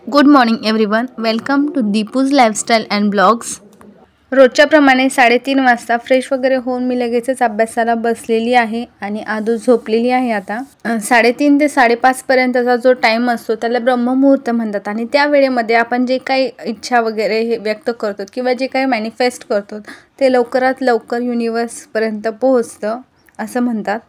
Good morning everyone, welcome to Deepu's lifestyle and blogs. रोजच्याप्रमाणे 3:30 वाजता fresh वगैरे होऊन मी लगेचच अभ्यासाला बसलेली आहे आणि आदू झोपलेली आहे। आता 3:30 ते 5:30 पर्यंतचा जो टाइम असतो त्याला ब्रह्ममुहूर्त म्हणतात आणि त्या वेळेमध्ये आपण जे काही इच्छा वगैरे हे व्यक्त करतो किंवा जे काही मॅनिफेस्ट करतो ते लवकरात लवकर युनिवर्स पर्यंत पोहोचतं असं म्हणतात।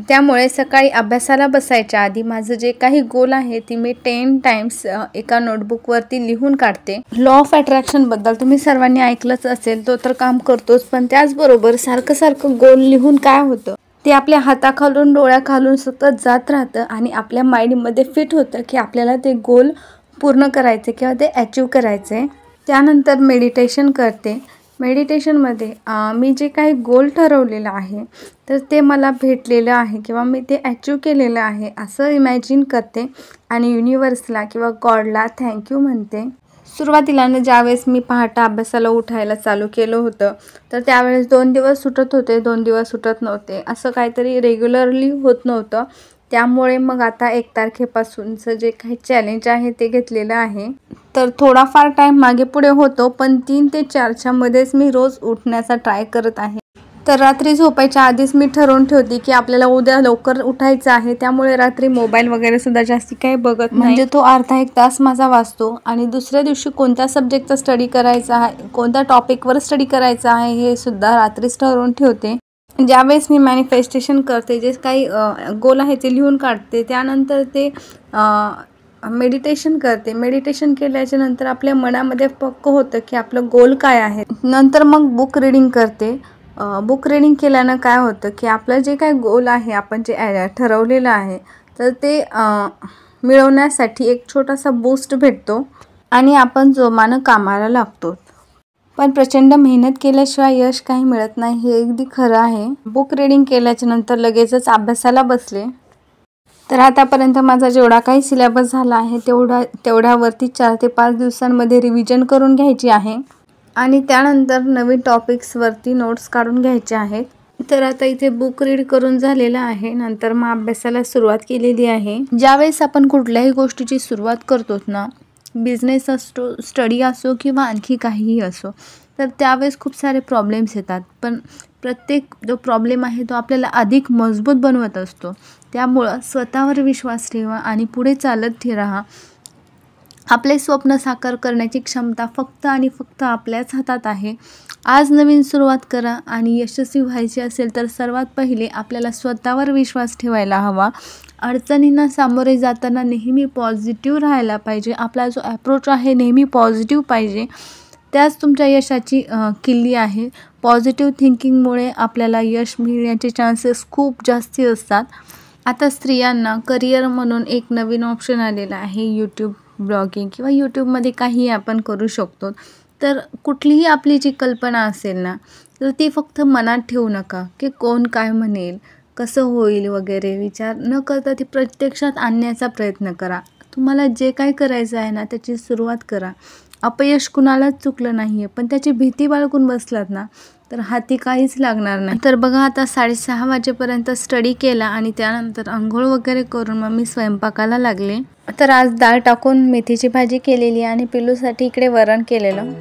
त्यामुळे सकाळी अभ्यासाला बसायच्या आधी माझं जे काही गोल आहे ती मी 10 टाइम्स एका नोटबुक वरती लिहून काढते। लॉ ऑफ अट्रॅक्शन बद्दल तुम्ही सर्वांनी ऐकलंच असेल, तो तर काम करतोच, पण त्याचबरोबर सारखं गोल लिहून काय होतं ते आपल्या हाताखालून डोळ्याखालून सतत जात राहतं आणि आपल्या माइंडमध्ये फिट होतं की आपल्याला ते गोल पूर्ण करायचे किंवा ते अचीव करायचे। त्यानंतर मेडिटेशन करते। मेडिटेशनमध्ये मी जे काही गोल ठरवलेलं आहे तर ते मला भेटलेलं आहे किंवा मी ते अचीव केलेलं आहे असं इमॅजिन करते आणि युनिवर्सला किंवा गॉडला थँक्यू म्हणते। सुरुवातीला ज्यावेळेस मी पहाटे अभ्यासाला उठायला चालू केलं होतं तर त्यावेळेस 2 दिवस सुटत होते, 2 दिवस सुटत नव्हते, असं काहीतरी रेग्युलरली होत नव्हतं। त्यामुळे मग आता 1 तारखेपासूनचं जे काही चॅलेंज आहे ते घेतलेलं आहे। तर थोडाफार टाइम मागे पुढे होतो, पण 3 ते 4च्या मध्येच मी रोज उठण्याचा ट्राय करत आहे। तर रात्री झोपायच्या आधीच मी ठरवून ठेवते की आपल्याला उद्या लवकर उठायचं आहे, त्यामुळे रात्री मोबाईल वगैरे सुद्धा जास्ती काही बघत नाही, म्हणजे तो अर्धा 1 तास माझा वाचतो। आणि दुसऱ्या दिवशी कोणत्या सब्जेक्टचा स्टडी करायचा आहे, कोणत्या टॉपिकवर स्टडी करायचा आहे हे सुद्धा रात्रीच ठरवून ठेवते। ज्यावेळेस मी मॅनिफेस्टेशन करते, जे काही गोल आहे ते लिहून काढते, त्यानंतर ते मेडिटेशन करते। मेडिटेशन केल्याच्या नंतर आपल्या मनामध्ये पक्क होतं की आपलं गोल काय आहे। नंतर मग बुक रीडिंग करते। बुक रीडिंग केल्यानं काय होतं की आपलं जे काही गोल आहे, आपण जे ठरवलेलं आहे तर ते मिळवण्यासाठी एक छोटासा बूस्ट भेटतो आणि आपण जोमानं कामाला लागतो। पण प्रचंड मेहनत केल्याशिवाय यश काही मिळत नाही, हे अगदी खरं आहे। बुक रीडिंग केल्याच्या नंतर लगेचच अभ्यासाला बसले। तर आतापर्यंत माझा जेवढा काही सिलेबस झाला आहे तेवढ्यावरती 4 ते 5 दिवसांमध्ये रिव्हिजन करून घ्यायची आहे आणि त्यानंतर नवीन टॉपिक्सवरती नोट्स काढून घ्यायचे आहेत। तर आता इथे बुक रीड करून झालेलं आहे, नंतर मग अभ्यासाला सुरुवात केलेली आहे। ज्यावेळेस आपण कुठल्याही गोष्टीची सुरुवात करतो ना, बिझनेस असतो, स्टडी असो किंवा आणखी काहीही असो, तर त्यावेळेस खूप सारे प्रॉब्लेम्स येतात, पण प्रत्येक जो प्रॉब्लेम आहे तो आपल्याला अधिक मजबूत बनवत असतो। त्यामुळं स्वतःवर विश्वास ठेवा आणि पुढे चालत राहा। आपले स्वप्न साकार करण्याची क्षमता फक्त आणि फक्त आपल्याच हातात आहे। आज नवीन सुरुवात करा आणि यशस्वी व्हायचे असेल तर सर्वात पहिले आपल्याला स्वतःवर विश्वास ठेवायला हवा। अडचणींना सामोरे जाताना नेहमी पॉझिटिव्ह राहायला पाहिजे। आपला जो अप्रोच आहे नेहमी पॉझिटिव्ह पाहिजे, त्याच तुमच्या यशाची किल्ली आहे। पॉझिटिव्ह थिंकिंगमुळे आपल्याला यश मिळण्याचे चान्सेस खूप जास्ती असतात। आता स्त्रियांना करिअर म्हणून एक नवीन ऑप्शन आलेला आहे, यूट्यूब ब्लॉगिंग किंवा यूट्यूबमध्ये काही आपण करू शकतो। तर कुठलीही आपली जी कल्पना असेल ना, तर ती फक्त मनात ठेवू नका की कोण काय म्हणेल, कसं होईल वगैरे विचार न करता ती प्रत्यक्षात आणण्याचा प्रयत्न करा। तुम्हाला जे काय करायचं आहे ना त्याची सुरुवात करा। अपयश कुणालाच चुकलं नाही आहे, पण त्याची भीती बाळगून बसलात ना तर हाती काहीच लागणार नाही। तर बघा, आता 6:30 वाजेपर्यंत स्टडी केला आणि त्यानंतर आंघोळ वगैरे करून मग मी स्वयंपाकाला लागले। तर आज डाळ टाकून मेथीची भाजी केलेली आणि पिल्लूसाठी इकडे वरण केलेलं।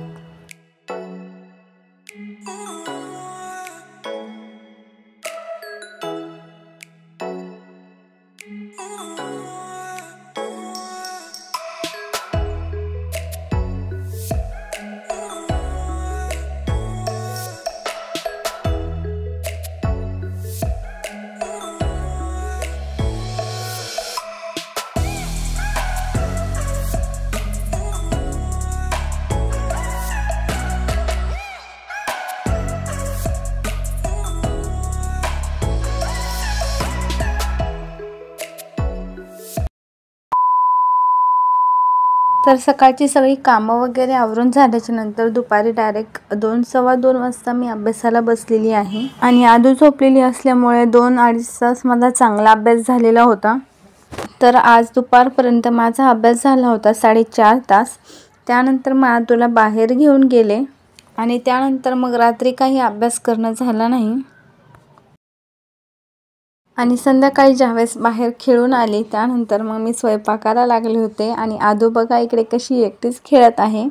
तर सकाळची सगळी कामं वगैरे आवरून झाल्याच्या नंतर दुपारी डायरेक्ट 2 सव्वा 2 वाजता मी अभ्यासाला बसलेली आहे आणि आदू झोपलेली असल्यामुळे 2-2.5 तास माझा चांगला अभ्यास झालेला होता। तर आज दुपारपर्यंत माझा अभ्यास झाला होता 4.5 तास। त्यानंतर मग आदूला बाहेर घेऊन गेले आणि त्यानंतर मग रात्री काही अभ्यास करणं झाला नाही। आणि संध्याकाळी ज्यावेळेस बाहेर खेळून आले त्यानंतर मग मी स्वयंपाकाला लागले होते आणि आदू बघा इकडे कशी एकटीच खेळत आहे.